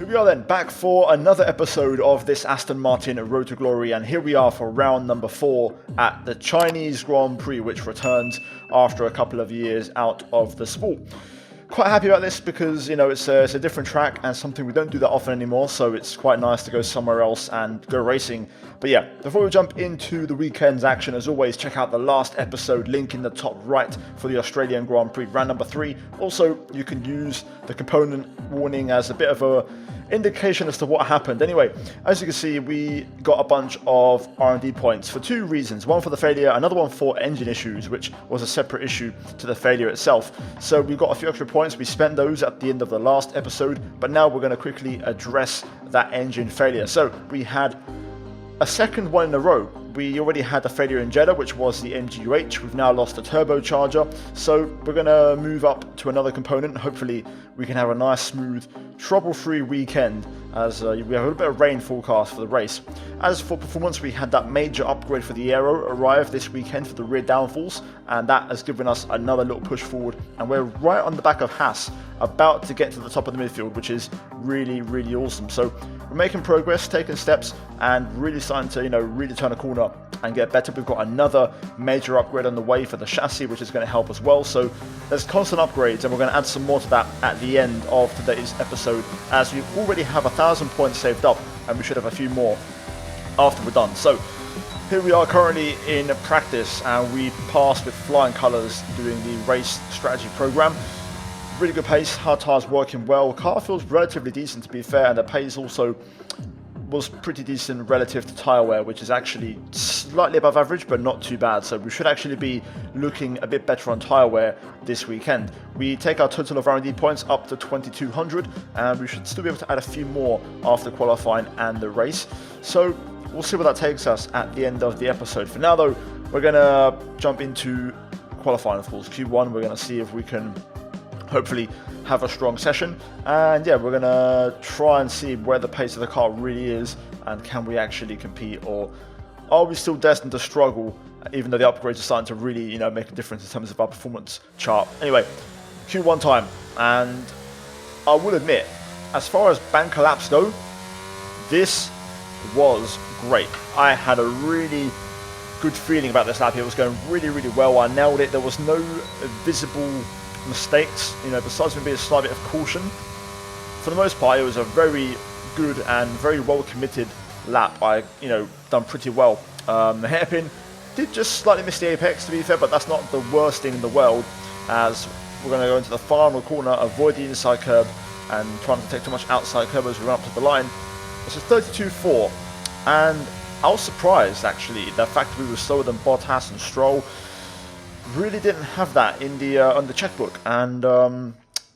Here we are then, back for another episode of this Aston Martin Road to Glory, and here we are for round number 4 at the Chinese Grand Prix, which returns after a couple of years out of the sport. Quite happy about this because, you know, it's a different track and something we don't do that often anymore, so it's quite nice to go somewhere else and go racing. But yeah, before we jump into the weekend's action, as always, check out the last episode, link in the top right for the Australian Grand Prix, round number 3. Also, you can use the component warning as a bit of a indication as to what happened. Anyway, as you can see, we got a bunch of R&D points for 2 reasons. One for the failure, another one for engine issues, which was a separate issue to the failure itself. So we got a few extra points. We spent those at the end of the last episode, but now we're going to quickly address that engine failure. So we had a second one in a row. We already had a failure in Jeddah, which was the MGU-H. We've now lost the turbocharger, so we're going to move up to another component. Hopefully we can have a nice, smooth, trouble-free weekend as we have a little bit of rain forecast for the race. As for performance, we had that major upgrade for the aero arrive this weekend for the rear downforce, and that has given us another little push forward, and we're right on the back of Haas, about to get to the top of the midfield, which is really, really awesome. So we're making progress, taking steps, and really starting to, really turn a corner and get better. We've got another major upgrade on the way for the chassis, which is going to help as well. So there's constant upgrades, and we're going to add some more to that at the end of today's episode, as we already have 1,000 points saved up, and we should have a few more after we're done. So here we are currently in practice, and we passed with flying colours doing the race strategy program. Really good pace, hard tyres working well. Car feels relatively decent, to be fair, and the pace also was pretty decent relative to tyre wear, which is actually slightly above average, but not too bad. So we should actually be looking a bit better on tyre wear this weekend. We take our total of R&D points up to 2,200, and we should still be able to add a few more after qualifying and the race. So we'll see where that takes us at the end of the episode. For now, though, we're going to jump into qualifying, of course. Q1, we're going to see if we can hopefully have a strong session, and yeah, we're gonna try and see where the pace of the car really is, and can we actually compete, or are we still destined to struggle, even though the upgrades are starting to really make a difference in terms of our performance chart. Anyway, Q1 time, and I will admit, as far as banker laps go, this was great. I had a really good feeling about this lap. It was going really, really well. I nailed it. There was no visible mistakes, besides maybe a slight bit of caution. For the most part, it was a very good and very well committed lap. I, done pretty well. The hairpin did just slightly miss the apex, to be fair, but that's not the worst thing in the world, as we're going to go into the final corner, avoid the inside curb, and try not to take too much outside curb as we run up to the line. It's a 32.4, and I was surprised, actually, the fact that we were slower than Bottas and Stroll. Really didn't have that in the on the checkbook, and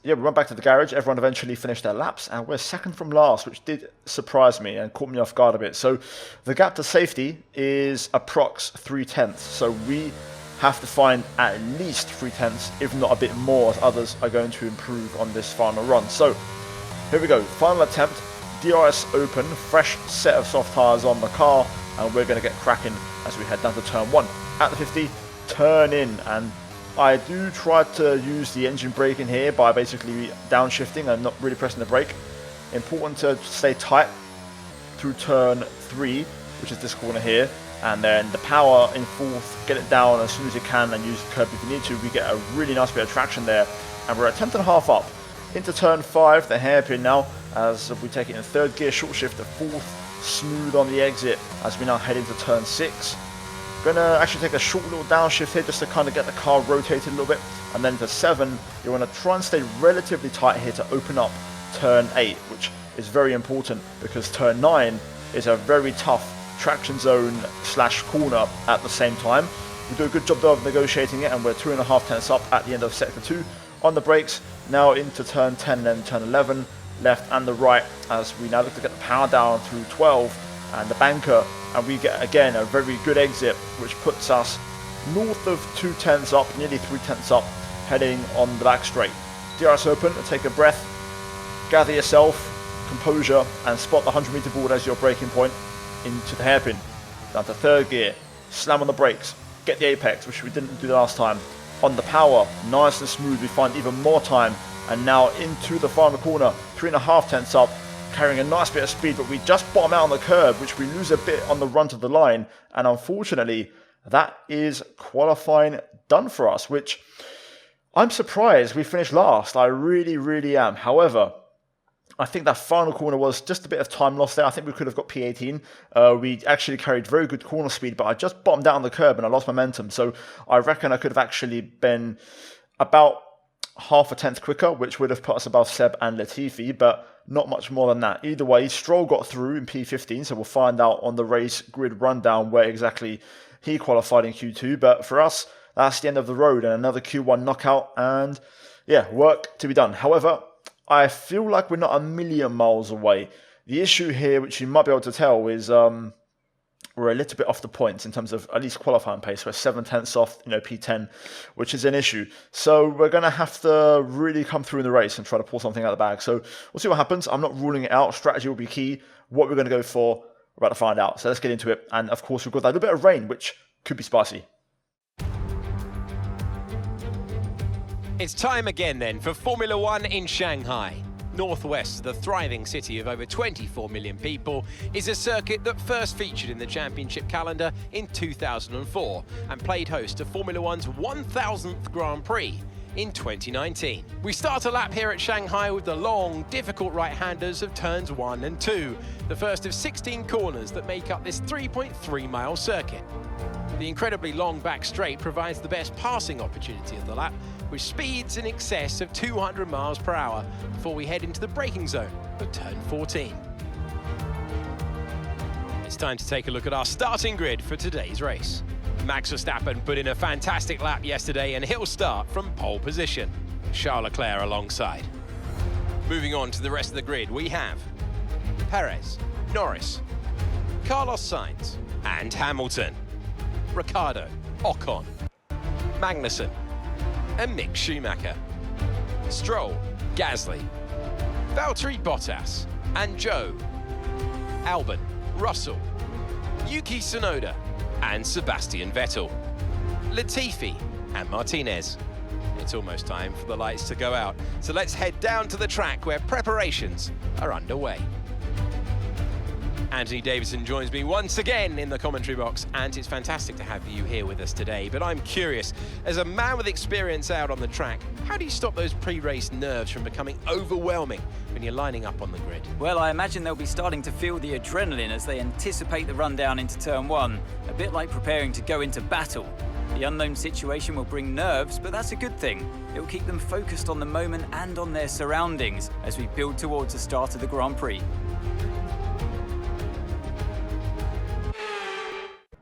yeah, we went back to the garage. Everyone eventually finished their laps, and we're second from last, which did surprise me and caught me off guard a bit. So the gap to safety is approx 3/10, so we have to find at least 3/10, if not a bit more, as others are going to improve on this final run. So here we go, final attempt, DRS open, fresh set of soft tyres on the car, and we're going to get cracking as we head down to turn 1 at the 50. Turn in, and I do try to use the engine brake in here by basically downshifting and not really pressing the brake. Important to stay tight through turn 3, which is this corner here, and then the power in 4th, get it down as soon as you can and use the curb if you need to. We get a really nice bit of traction there, and we're at 10th and a half up into turn 5, the hairpin now, as we take it in 3rd gear, short shift to 4th, smooth on the exit as we now head into turn 6. Gonna actually take a short little downshift here just to kind of get the car rotated a little bit, and then to 7, you want to try and stay relatively tight here to open up turn 8, which is very important because turn 9 is a very tough traction zone / corner at the same time. We do a good job though of negotiating it, and we're 2.5 tenths up at the end of sector 2 on the brakes. Now into turn 10 and then turn 11, left and the right, as we now look to get the power down through 12 and the banker, and we get again a very good exit, which puts us north of 2 tenths up, nearly 3 tenths up, heading on the back straight. DRS open, take a breath, gather yourself, composure, and spot the 100 meter board as your braking point into the hairpin. Down to 3rd gear, slam on the brakes, get the apex, which we didn't do last time. On the power, nice and smooth, we find even more time, and now into the final corner, 3.5 tenths up, carrying a nice bit of speed, but we just bottom out on the curb, which we lose a bit on the run to the line. And unfortunately, that is qualifying done for us, which I'm surprised we finished last. I really, really am. However, I think that final corner was just a bit of time lost there. I think we could have got P18. We actually carried very good corner speed, but I just bottomed out on the curb and I lost momentum. So I reckon I could have actually been about half a tenth quicker, which would have put us above Seb and Latifi, but not much more than that. Either way, Stroll got through in P15, so we'll find out on the race grid rundown where exactly he qualified in Q2. But for us, that's the end of the road and another Q1 knockout, and yeah, work to be done. However, I feel like we're not a million miles away. The issue here, which you might be able to tell, is we're a little bit off the points in terms of at least qualifying pace. We're 7/10 off, P10, which is an issue. So we're going to have to really come through in the race and try to pull something out of the bag. So we'll see what happens. I'm not ruling it out. Strategy will be key. What we're going to go for, we're about to find out. So let's get into it. And of course, we've got that little bit of rain, which could be spicy. It's time again then for Formula One in Shanghai. Northwest, the thriving city of over 24 million people, is a circuit that first featured in the championship calendar in 2004 and played host to Formula One's 1000th Grand Prix in 2019. We start a lap here at Shanghai with the long, difficult right-handers of turns 1 and 2, the first of 16 corners that make up this 3.3-mile circuit. The incredibly long back straight provides the best passing opportunity of the lap, with speeds in excess of 200 miles per hour before we head into the braking zone of turn 14. It's time to take a look at our starting grid for today's race. Max Verstappen put in a fantastic lap yesterday and he'll start from pole position, Charles Leclerc alongside. Moving on to the rest of the grid, we have Perez, Norris, Carlos Sainz and Hamilton, Ricciardo, Ocon, Magnussen and Mick Schumacher, Stroll, Gasly, Valtteri Bottas and Joe, Albon, Russell, Yuki Tsunoda and Sebastian Vettel, Latifi and Martinez. It's almost time for the lights to go out, so let's head down to the track where preparations are underway. Anthony Davidson joins me once again in the commentary box, and it's fantastic to have you here with us today. But I'm curious, as a man with experience out on the track, how do you stop those pre-race nerves from becoming overwhelming when you're lining up on the grid? Well, I imagine they'll be starting to feel the adrenaline as they anticipate the rundown into turn 1, a bit like preparing to go into battle. The unknown situation will bring nerves, but that's a good thing. It will keep them focused on the moment and on their surroundings as we build towards the start of the Grand Prix.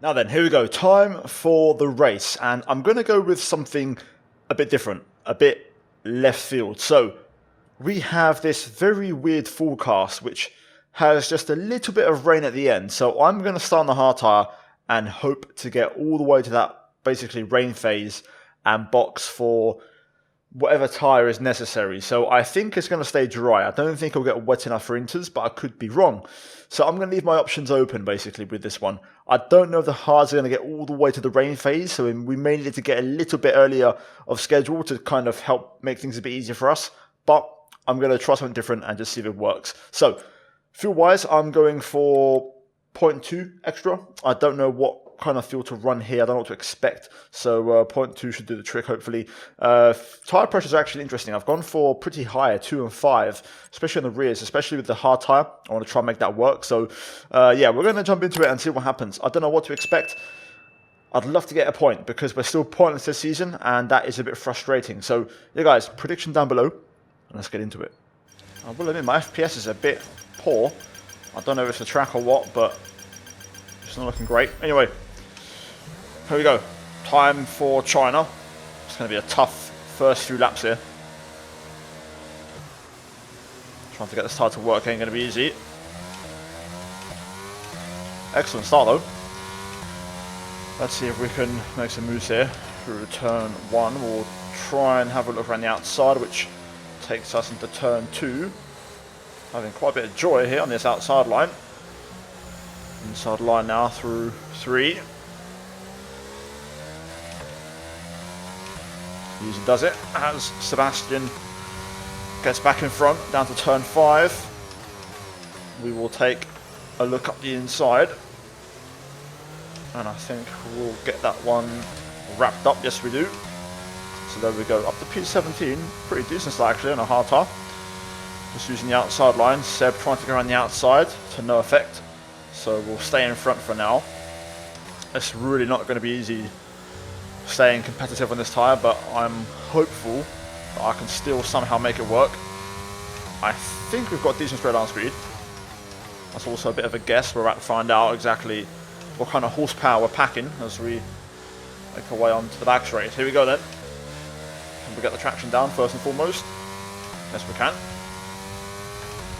Now then, here we go. Time for the race. And I'm going to go with something a bit different, a bit left field. So we have this very weird forecast, which has just a little bit of rain at the end. So I'm going to start on the hard tyre and hope to get all the way to that basically rain phase and box for whatever tyre is necessary. So I think it's going to stay dry. I don't think it'll get wet enough for inters, but I could be wrong. So I'm going to leave my options open basically with this one. I don't know if the hards are going to get all the way to the rain phase, so we may need to get a little bit earlier of schedule to kind of help make things a bit easier for us. But I'm going to try something different and just see if it works. So fuel-wise, I'm going for 0.2 extra. I don't know what kind of fuel to run here. I don't know what to expect. So 0.2 should do the trick, hopefully. Tyre pressures are actually interesting. I've gone for pretty high, 2 and 5, especially on the rears, especially with the hard tyre. I want to try and make that work. So yeah, we're going to jump into it and see what happens. I don't know what to expect. I'd love to get a point because we're still pointless this season, and that is a bit frustrating. So yeah, guys, prediction down below, and let's get into it. I will admit, my FPS is a bit poor. I don't know if it's the track or what, but it's not looking great. Anyway, here we go. Time for China. It's going to be a tough first few laps here. Trying to get this tyre to work ain't going to be easy. Excellent start though. Let's see if we can make some moves here through turn 1. We'll try and have a look around the outside, which takes us into turn 2. Having quite a bit of joy here on this outside line. Inside line now through 3. Easy does it as Sebastian gets back in front down to turn 5. we will take a look up the inside. And I think we'll get that one wrapped up. Yes, we do. So there we go. Up to P17. Pretty decent start actually on a hard tar. Just using the outside line. Seb trying to go around the outside to no effect. So we'll stay in front for now. It's really not going to be easy staying competitive on this tyre, but I'm hopeful that I can still somehow make it work. I think we've got decent straight line speed. That's also a bit of a guess. We're about to find out exactly what kind of horsepower we're packing as we make our way onto the back straight. Here we go then. Can we get the traction down first and foremost? Yes, we can.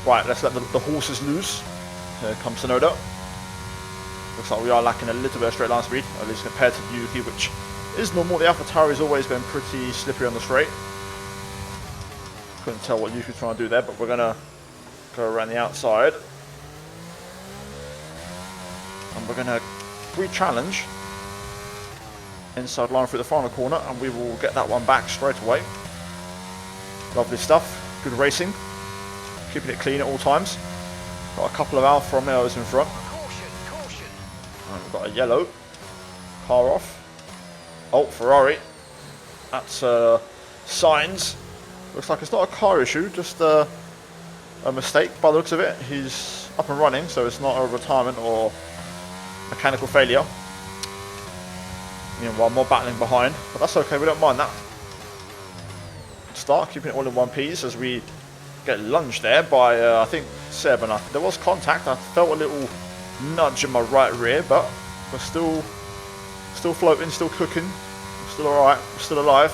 Right, let's let the horses loose. Here comes Sonoda. Looks like we are lacking a little bit of straight line speed, at least compared to Yuki, which is normal. The AlphaTauri has always been pretty slippery on the straight. Couldn't tell what Yuki's trying to do there, but we're going to go around the outside. And we're going to re-challenge inside line through the final corner, and we will get that one back straight away. Lovely stuff. Good racing. Keeping it clean at all times. Got a couple of Alfa Romeos in front. And we've got a yellow. Car off. Oh, Ferrari. That's Sainz. Looks like it's not a car issue, just a mistake by the looks of it. He's up and running, so it's not a retirement or mechanical failure. Meanwhile, more battling behind, but that's okay, we don't mind that. Start keeping it all in one piece as we get lunged there by, I think, Seb, and there was contact. I felt a little nudge in my right rear, but we're still floating, still cooking, we're still alright, we're still alive.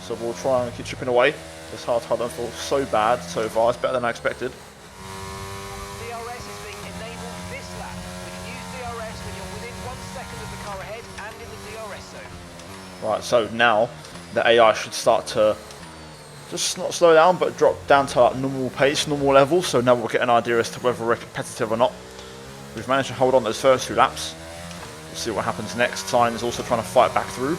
So we'll try and keep chipping away. This hard tar don't feel so bad so far, it's better than I expected. DRS is being enabled this lap. We can use DRS when you're within 1 second of the car ahead and in the DRS zone. Right, so now the AI should start to just not slow down, but drop down to like normal pace, normal level. So now we'll get an idea as to whether we're competitive or not. We've managed to hold on those first 2 laps. We'll see what happens next. Sainz is also trying to fight back through.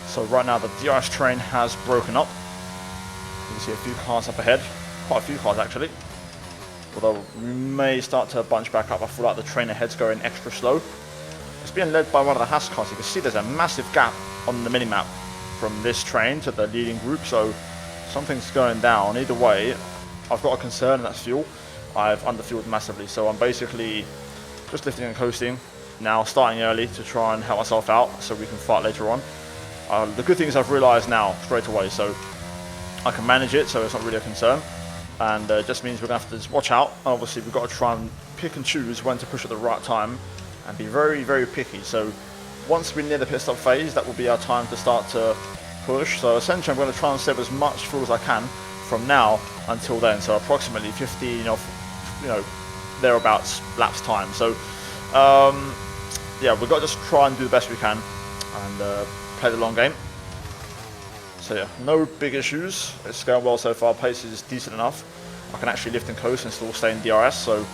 So right now the DRS train has broken up. You can see a few cars up ahead. Quite a few cars actually. Although we may start to bunch back up. I feel like the train ahead's going extra slow. It's being led by one of the Haas cars. You can see there's a massive gap on the minimap from this train to the leading group. So something's going down. Either way, I've got a concern, and that's fuel. I've underfueled massively. So I'm basically just lifting and coasting. Now starting early to try and help myself out so we can fight later on. The good thing is I've realised now straight away, so I can manage it, so it's not really a concern. And it just means we're going to have to just watch out. Obviously, we've got to try and pick and choose when to push at the right time and be very, very picky. So once we're near the pit stop phase, that will be our time to start to push. So essentially, I'm going to try and save as much fuel as I can from now until then. So approximately 15 or thereabouts laps time. So yeah, we've got to just try and do the best we can and play the long game. So yeah, no big issues. It's going well so far. Pace is decent enough. I can actually lift and coast and still stay in DRS, so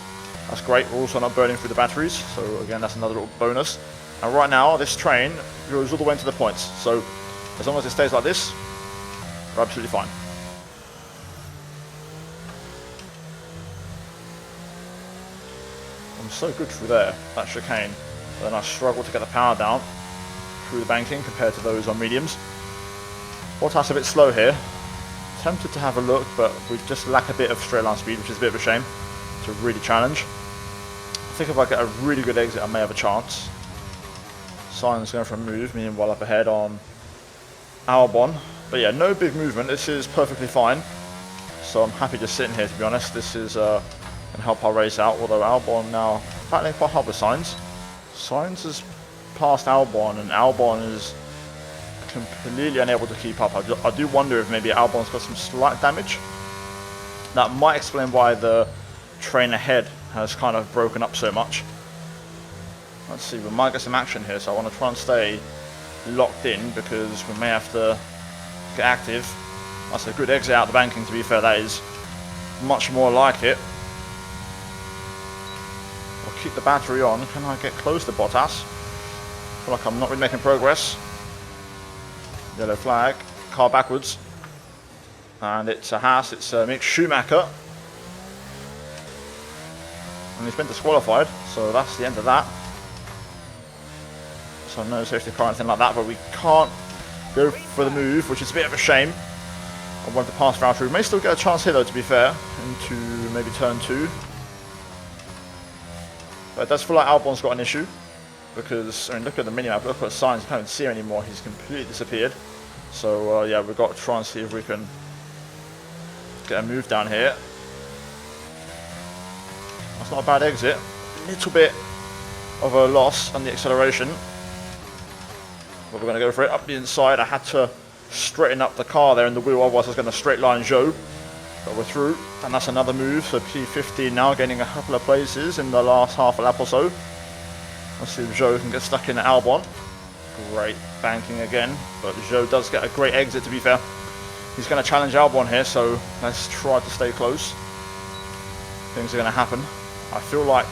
that's great. We're also not burning through the batteries, so again, that's another little bonus. And right now, this train goes all the way into the points. So as long as it stays like this, we're absolutely fine. I'm so good through there, that chicane. But then I struggle to get the power down through the banking compared to those on mediums. Bottas a bit slow here. Tempted to have a look, but we just lack a bit of straight line speed, which is a bit of a shame to really challenge. I think if I get a really good exit, I may have a chance. Sainz going for a move, meanwhile up ahead on Albon. But yeah, no big movement. This is perfectly fine. So I'm happy just sitting here, to be honest. This is going to help our race out, although Albon now battling quite hard with Sainz. Sainz has passed Albon, and Albon is completely unable to keep up. I do wonder if maybe Albon's got some slight damage. That might explain why the train ahead has kind of broken up so much. Let's see, we might get some action here, so I want to try and stay locked in because we may have to get active. That's a good exit out the banking, to be fair. That is much more like it. We'll keep the battery on. Can I get close to Bottas? I feel like I'm not really making progress. Yellow flag, car backwards, and it's a Haas, it's Mick Schumacher. And he's been disqualified, so that's the end of that. So no safety car or anything like that, but we can't go for the move, which is a bit of a shame. I wanted to pass Valtteri. We may still get a chance here though, to be fair, into maybe turn 2. But it does feel like Albon's got an issue, because, I mean, look at the minimap, look at the signs, you can't even see him anymore, he's completely disappeared. So yeah, we've got to try and see if we can get a move down here. That's not a bad exit. A little bit of a loss on the acceleration. But we're going to go for it up the inside. I had to straighten up the car there in the wheel, otherwise I was going to straight line Zhou. But we're through, and that's another move. So P15 now gaining a couple of places in the last half a lap or so. Let's see if Zhou can get stuck in at Albon. Great banking again, but Zhou does get a great exit, to be fair. He's going to challenge Albon here, so let's try to stay close. Things are going to happen. I feel like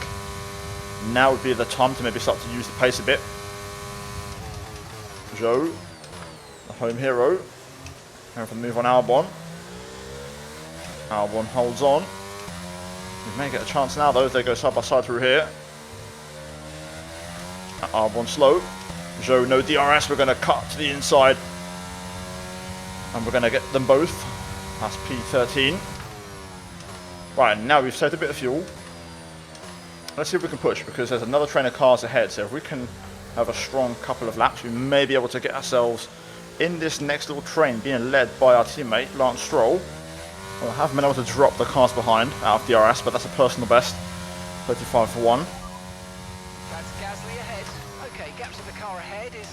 now would be the time to maybe start to use the pace a bit. Zhou, the home hero, going for the move on Albon. Albon holds on. We may get a chance now though if they go side by side through here. Albon slow. Zhou no DRS, we're going to cut to the inside. And we're going to get them both. That's P13. Right, now we've saved a bit of fuel. Let's see if we can push, because there's another train of cars ahead. So if we can have a strong couple of laps, we may be able to get ourselves in this next little train being led by our teammate, Lance Stroll. We'll have been able to drop the cars behind out of DRS, but that's a personal best. 35 for 1. That's Gasly ahead. Okay, gap to the car ahead is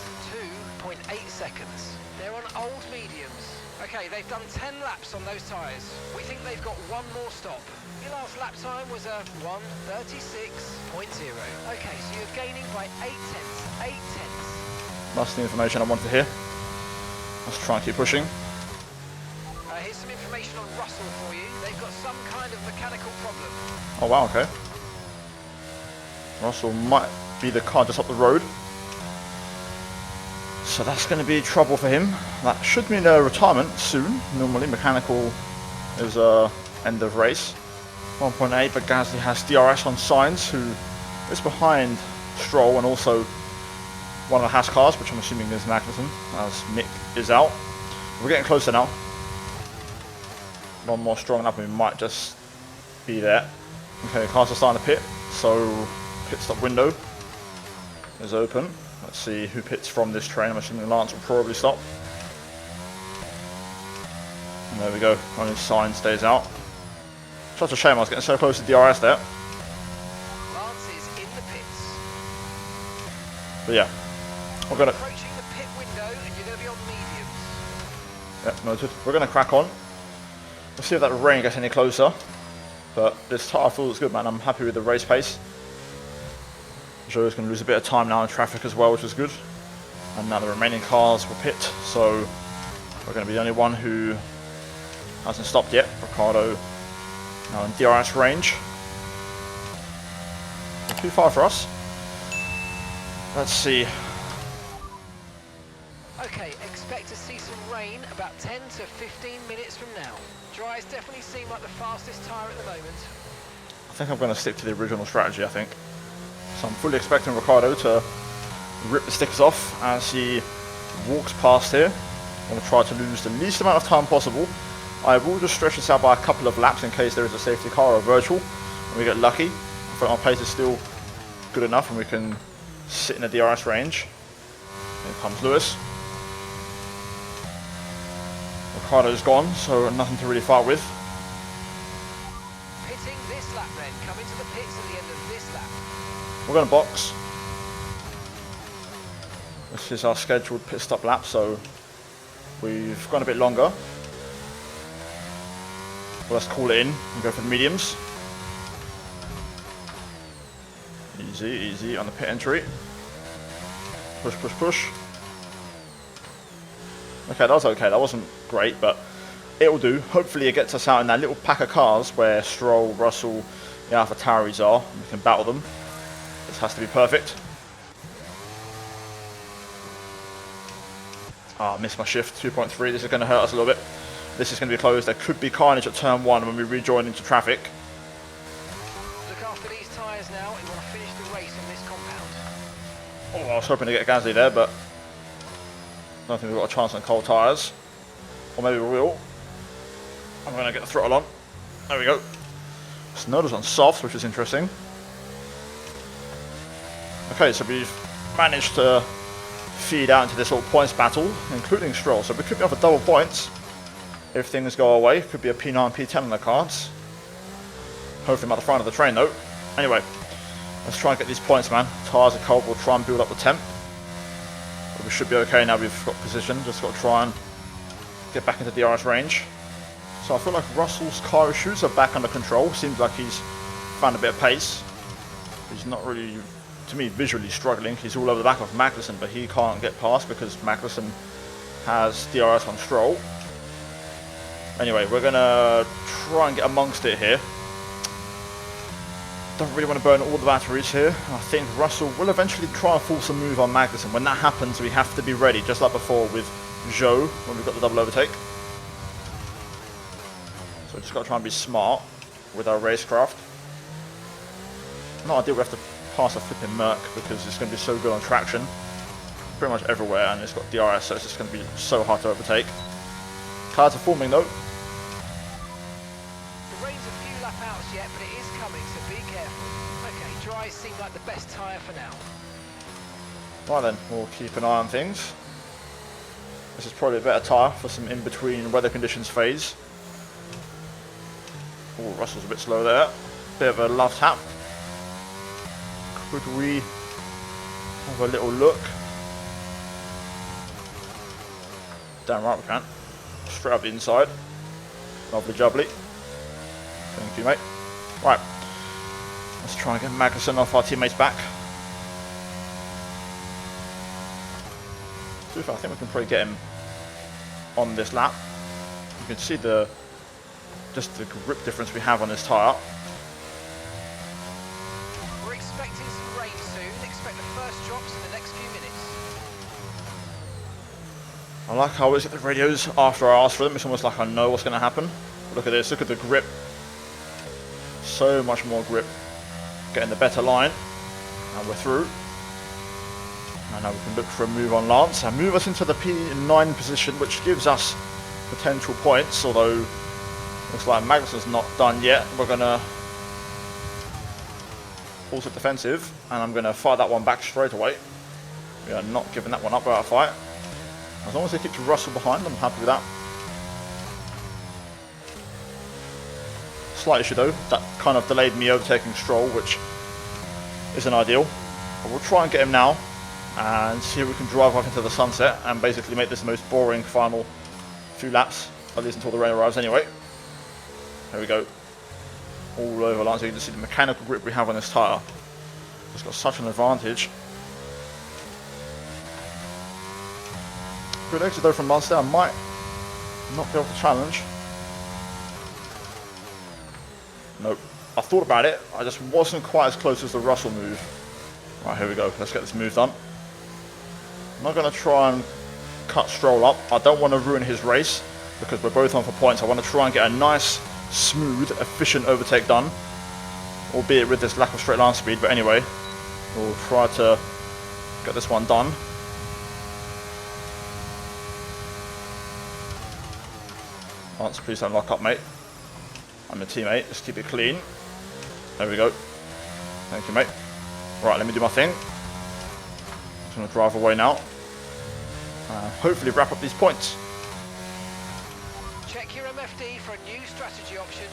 2.8 seconds. They're on old mediums. Okay, they've done 10 laps on those tyres. We think they've got one more stop. Your last lap time was a 1:36.0. Okay, so you're gaining by 8 tenths. 8 tenths. That's the information I wanted to hear. Let's try and keep pushing. Here's some information on Russell for you. They've got some kind of mechanical problem. Oh wow, okay. Russell might be the car just up the road. So that's going to be trouble for him. That should mean a retirement soon. Normally mechanical is end of race. 1.8, but Gasly has DRS on Sainz, who is behind Stroll and also one of the Haas cars, which I'm assuming is Magnussen, as Mick is out. We're getting closer now. One more strong enough and we might just be there. Okay, the cars are starting to pit, so pit stop window is open. Let's see who pits from this train. I'm assuming Lance will probably stop. And there we go, only Sainz stays out. Such a shame, I was getting so close to DRS there. Lance is in the pits. But yeah, we're gonna. Approaching the pit window, and you're going to be on mediums. Yeah, noted. We're gonna crack on. Let's see if that rain gets any closer. But this tyre feels good, man. I'm happy with the race pace. Zhou is going to lose a bit of time now in traffic as well, which is good. And now the remaining cars will pit, so we're going to be the only one who hasn't stopped yet. Ricardo now in DRS range. Not too far for us. Let's see. Okay, expect to see some rain about 10 to 15 minutes from now. Dries definitely seem like the fastest tyre at the moment. I think I'm going to stick to the original strategy, I think. So I'm fully expecting Ricardo to rip the stickers off as he walks past here. I'm going to try to lose the least amount of time possible. I will just stretch this out by a couple of laps in case there is a safety car or a virtual and we get lucky. I think our pace is still good enough and we can sit in the DRS range. Here comes Lewis. Ricardo's gone, so nothing to really fight with. Pitting this lap then, coming to the pits at the end of this lap. We're going to box. This is our scheduled pit stop lap, so we've gone a bit longer. Well, let's call it in and go for the mediums. Easy, easy on the pit entry. Push, push, push. Okay, that was okay. That wasn't great, but it'll do. Hopefully it gets us out in that little pack of cars where Stroll, Russell, the AlphaTauris are. And we can battle them. This has to be perfect. Ah, missed my shift. 2.3. This is going to hurt us a little bit. This is going to be closed. There could be carnage at turn 1 when we rejoin into traffic. Look After these tyres now, we want to finish the race on this compound. Oh, I was hoping to get Gasly there, but I don't think we've got a chance on cold tyres. Or maybe we will. I'm going to get the throttle on. There we go. Snowd's on softs, which is interesting. Okay, so we've managed to feed out into this little points battle, including Stroll. So we could be off a double points if things go away. Could be a P9, P10 on the cards. Hopefully I'm at the front of the train though. Anyway, let's try and get these points, man. Tyres are cold, we'll try and build up the temp. But we should be okay now we've got position. Just got to try and get back into DRS range. So I feel like Russell's car issues are back under control. Seems like he's found a bit of pace. He's not really, to me, visually struggling. He's all over the back of Magnussen, but he can't get past because Magnussen has DRS on Stroll. Anyway, we're going to try and get amongst it here. Don't really want to burn all the batteries here. I think Russell will eventually try and force a move on Magnussen. When that happens, we have to be ready, just like before with Zhou when we got the double overtake. So we just got to try and be smart with our racecraft. Not ideal we have to pass a flipping Merc because it's going to be so good on traction. Pretty much everywhere, and it's got DRS, so it's just going to be so hard to overtake. Clouds are forming though. The rain's a few lap outs yet, but it is coming, so be careful. Okay, dries seem like the best tyre for now. Right then, we'll keep an eye on things. This is probably a better tyre for some in-between weather conditions phase. Oh, Russell's a bit slow there. Bit of a love tap. Could we have a little look? Damn right we can. Straight up the inside. Lovely jubbly. Thank you, mate. Right. Let's try and get Magnussen off our teammates back. To be fair, I think we can probably get him on this lap. You can see just the grip difference we have on this tyre. We're expecting some rain soon. Expect the first drops in the next few minutes. I like how I always get the radios after I ask for them. It's almost like I know what's going to happen. Look at this. Look at the grip. So much more grip. Getting the better line. And we're through. And now we can look for a move on Lance and move us into the P9 position, which gives us potential points, although looks like Magnussen's not done yet. We're going to force it defensive, and I'm going to fire that one back straight away. We are not giving that one up without a fight. As long as they keep Russell behind, I'm happy with that. Slight issue though, that kind of delayed me overtaking Stroll, which isn't ideal. But we'll try and get him now and see if we can drive off into the sunset and basically make this the most boring final few laps, at least until the rain arrives anyway. There we go. All over Lance, so you can see the mechanical grip we have on this tyre. It's got such an advantage. Good exit though from Lance there. I might not be able to challenge. Nope. I thought about it, I just wasn't quite as close as the Russell move. Right, here we go. Let's get this move done. I'm not going to try and cut Stroll up. I don't want to ruin his race because we're both on for points. I want to try and get a nice, smooth, efficient overtake done, albeit with this lack of straight line speed. But anyway, we'll try to get this one done. Lance, please don't lock up, mate. I'm a teammate. Just keep it clean. There we go. Thank you, mate. Right, let me do my thing. Just going to drive away now. Hopefully wrap up these points. Check your MFD for a new strategy option.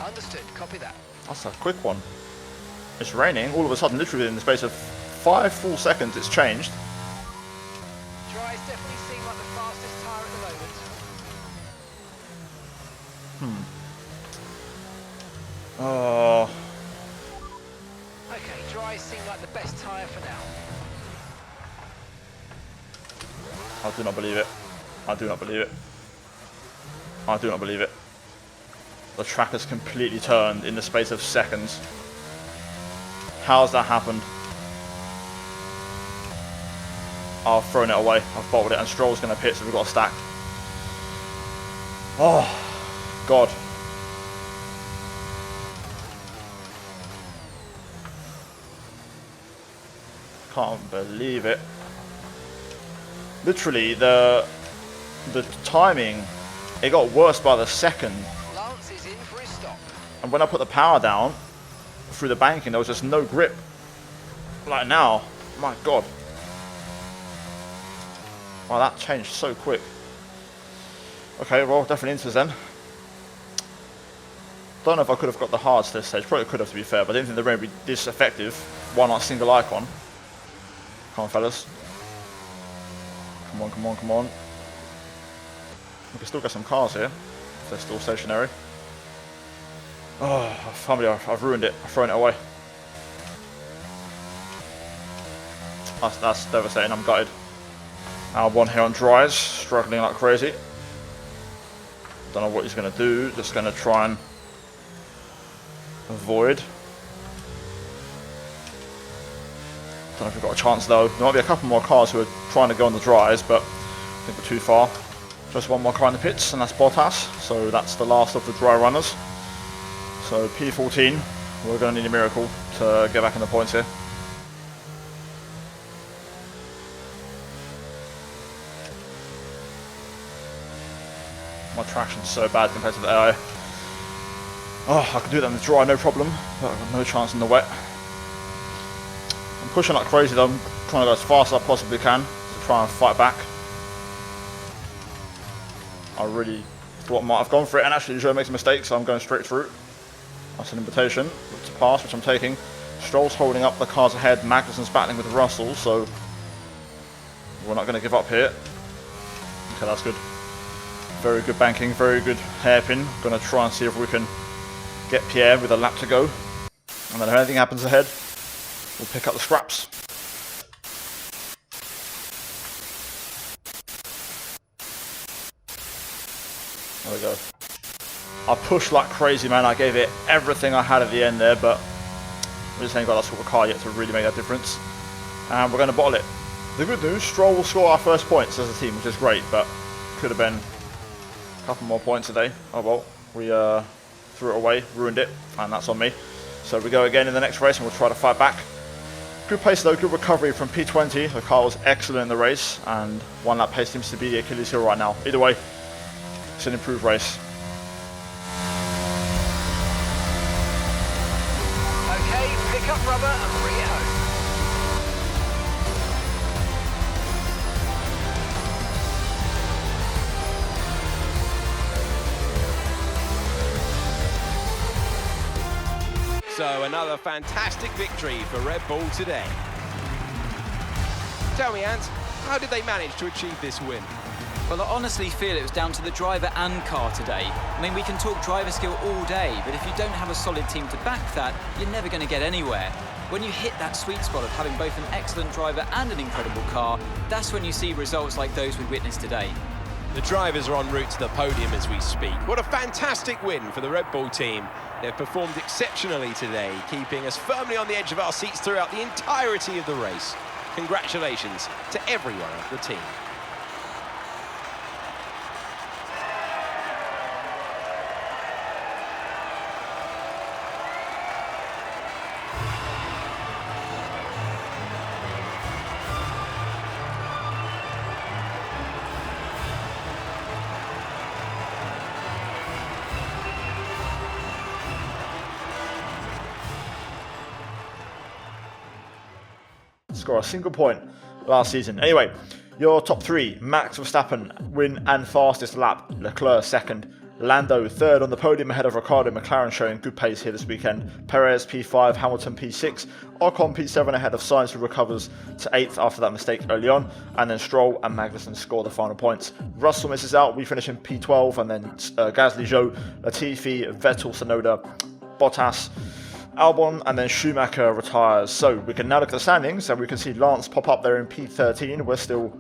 Understood. Copy that. That's a quick one. It's raining. All of a sudden, literally in the space of 5 full seconds, it's changed. Dries definitely seem like the fastest tyre at the moment. Okay, dries seem like the best tyre for now. I do not believe it. I do not believe it. I do not believe it. The track has completely turned in the space of seconds. How's that happened? I've thrown it away. I've bottled it, and Stroll's going to pit, so we've got a stack. Oh, God. Can't believe it. Literally, the timing, it got worse by the second. Lance is in for his stop. And when I put the power down through the banking, there was just no grip. Like now, my God. Wow, that changed so quick. Okay, well, definitely Inters then. Don't know if I could have got the hards this stage. Probably could have, to be fair, but I didn't think the rain would be this effective. Why not single icon? Come on, fellas. Come on, come on, come on. We can still get some cars here, if they're still stationary. Oh, I've ruined it. I've thrown it away. That's devastating. I'm gutted. Albon here on dries, struggling like crazy. Don't know what he's going to do. Just going to try and avoid. Don't know if we've got a chance though. There might be a couple more cars who are trying to go on the dries, but I think we're too far. Just one more car in the pits, and that's Bottas. So that's the last of the dry runners. So P14, we're going to need a miracle to get back in the points here. My traction's so bad compared to the AI. Oh, I can do that in the dry, no problem, but I've got no chance in the wet. I'm pushing like crazy though. I'm trying to go as fast as I possibly can to try and fight back. I really thought I might have gone for it, and actually Joe makes a mistake, so I'm going straight through. That's an invitation to pass, which I'm taking. Stroll's holding up the cars ahead. Magnussen's battling with Russell, so we're not going to give up here. Okay, that's good. Very good banking, very good hairpin. Going to try and see if we can get Pierre with a lap to go. And then if anything happens ahead, we'll pick up the scraps. There we go. I pushed like crazy, man. I gave it everything I had at the end there, but we just ain't got that sort of car yet to really make that difference. And we're going to bottle it. The good news, Stroll will score our first points as a team, which is great, but could have been a couple more points today. Oh well, we threw it away, ruined it, and that's on me. So we go again in the next race, and we'll try to fight back. Good pace though, good recovery from P20. The car was excellent in the race, and one lap pace seems to be the Achilles heel right now. Either way, it's an improved race. Okay, pick up rubber and bring it home. So another fantastic victory for Red Bull today. Tell me, Ant, how did they manage to achieve this win? Well, I honestly feel it was down to the driver and car today. I mean, we can talk driver skill all day, but if you don't have a solid team to back that, you're never going to get anywhere. When you hit that sweet spot of having both an excellent driver and an incredible car, that's when you see results like those we witnessed today. The drivers are en route to the podium as we speak. What a fantastic win for the Red Bull team. They've performed exceptionally today, keeping us firmly on the edge of our seats throughout the entirety of the race. Congratulations to everyone of the team. Score a single point last season. Anyway, your top three: Max Verstappen, win and fastest lap. Leclerc second. Lando third on the podium ahead of Ricciardo. McLaren showing good pace here this weekend. Perez P5, Hamilton P6, Ocon P7 ahead of Sainz, who recovers to 8th after that mistake early on. And then Stroll and Magnussen score the final points. Russell misses out. We finish in P12, and then Gasly, Zhou, Latifi, Vettel, Tsunoda, Bottas, Albon, and then Schumacher retires. So we can now look at the standings, and we can see Lance pop up there in P13. We're still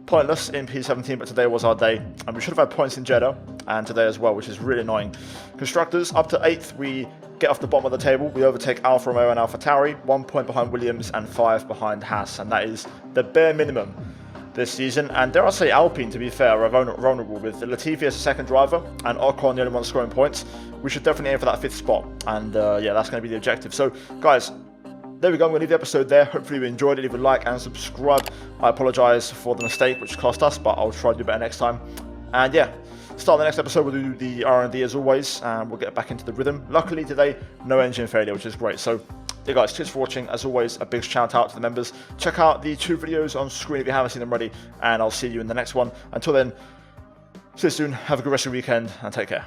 pointless in P17, but today was our day, and we should have had points in Jeddah and today as well, which is really annoying. Constructors up to 8th, we get off the bottom of the table. We overtake Alfa Romeo and AlphaTauri, 1 point behind Williams and 5 behind Haas, and that is the bare minimum this season. And dare I say, Alpine, to be fair, are vulnerable with Latifi as a second driver and Ocon the only one scoring points. We should definitely aim for that 5th spot, and yeah, that's going to be the objective. So guys, there we go. I'm going to leave the episode there. Hopefully you enjoyed it. Leave a like and subscribe. I apologise for the mistake which cost us, but I'll try to do better next time. And yeah, start the next episode. We'll do the R&D as always, and we'll get back into the rhythm. Luckily today, no engine failure, which is great. So yeah guys, cheers for watching. As always, a big shout out to the members. Check out the 2 videos on screen if you haven't seen them already, and I'll see you in the next one. Until then, see you soon. Have a good rest of your weekend, and take care.